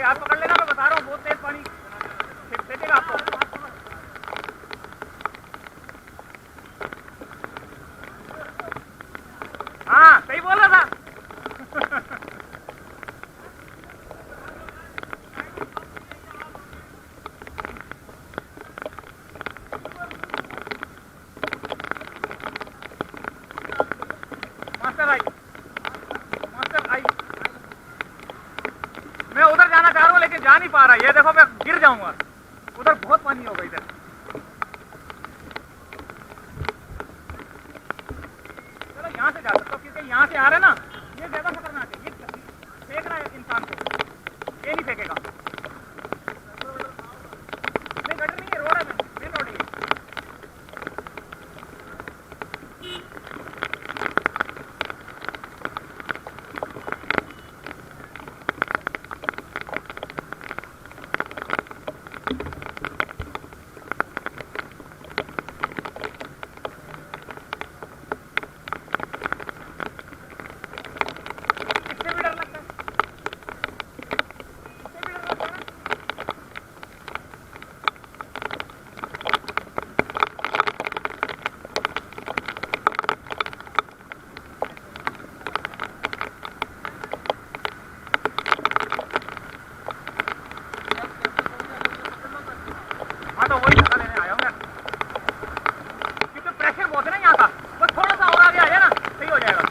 हाथ पकड़ लेना, मैं बता रहा हूँ बहुत तेज पानी फेंकेगा आपको। हाँ सही बोल रहा था। मास्टर आई, मास्टर आई। मैं उधर जाना चाह रहा हूँ लेकिन जा नहीं पा रहा। ये देखो मैं गिर जाऊंगा, उधर बहुत पानी होगा इधर। चलो यहाँ से जा सकता हूँ क्योंकि यहाँ से आ रहे ना, ये ज्यादा खतरनाक है। ये फेंक रहा है इंसान को, ये नहीं फेंकेगा। नहीं गटर नहीं है, रोड है, मेन रोड है। हाँ तो वही धक्का लेने आया हूँ मैं, क्योंकि प्रेशर बहुत है ना यहाँ का। बस थोड़ा सा और आगे आ जाए ना, सही हो जाएगा।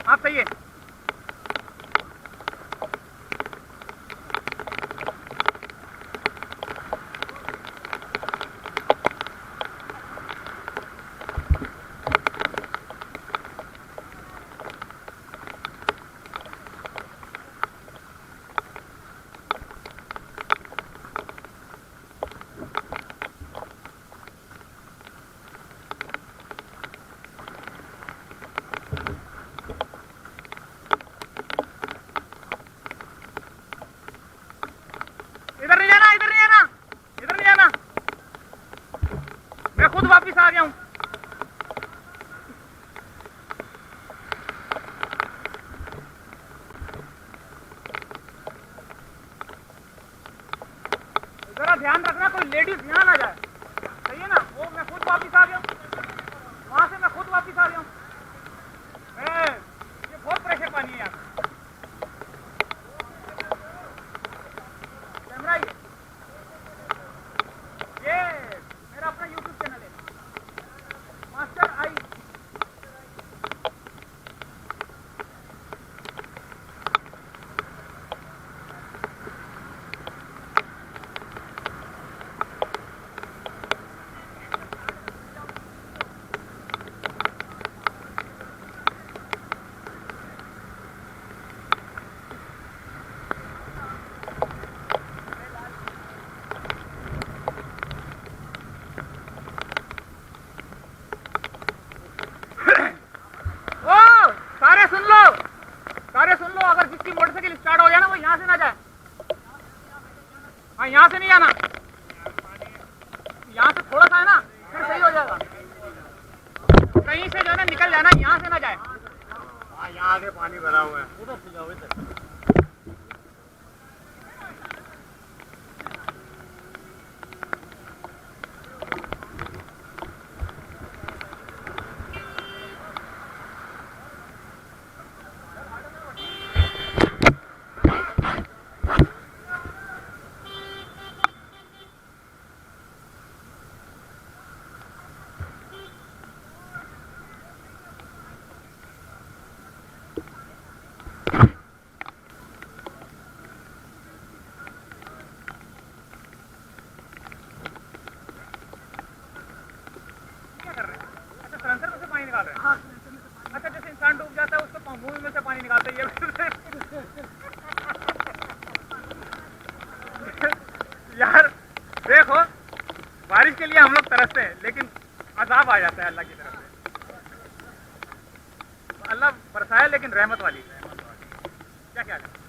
आप सही है। इधर नहीं जाना, इधर नहीं जाना, इधर नहीं जाना। मैं खुद वापिस आ गया हूँ। जरा ध्यान रखना कोई लेडीज यहाँ ना जाए, सही है ना। वो मैं खुद वापिस आ गया हूँ, वहां से मैं खुद वापिस आ गया हूँ। ये बहुत प्रेशर पानी है यहाँ। कैमरा ये मेरा अपना YouTube चैनल है, मास्टर आई। सारे सुन लो, अगर जिसकी मोटरसाइकिल स्टार्ट हो जाए ना वो यहाँ से ना जाए। हाँ यहाँ से नहीं आना, यहाँ से थोड़ा सा है ना, फिर सही हो जाएगा। कहीं से जो है ना निकल जाना, यहाँ से ना जाए। हाँ यहाँ आगे पानी भरा हुआ है, उधर से जाओ इधर। निकाल रहे हैं। अच्छा जैसे इंसान डूब जाता है उसको मुंह में से पानी निकालते है। यार देखो बारिश के लिए हम लोग तरसते हैं लेकिन अजाब आ जाता है अल्लाह की तरफ से। अल्लाह बरसाया लेकिन रहमत वाली। क्या ख्याल है?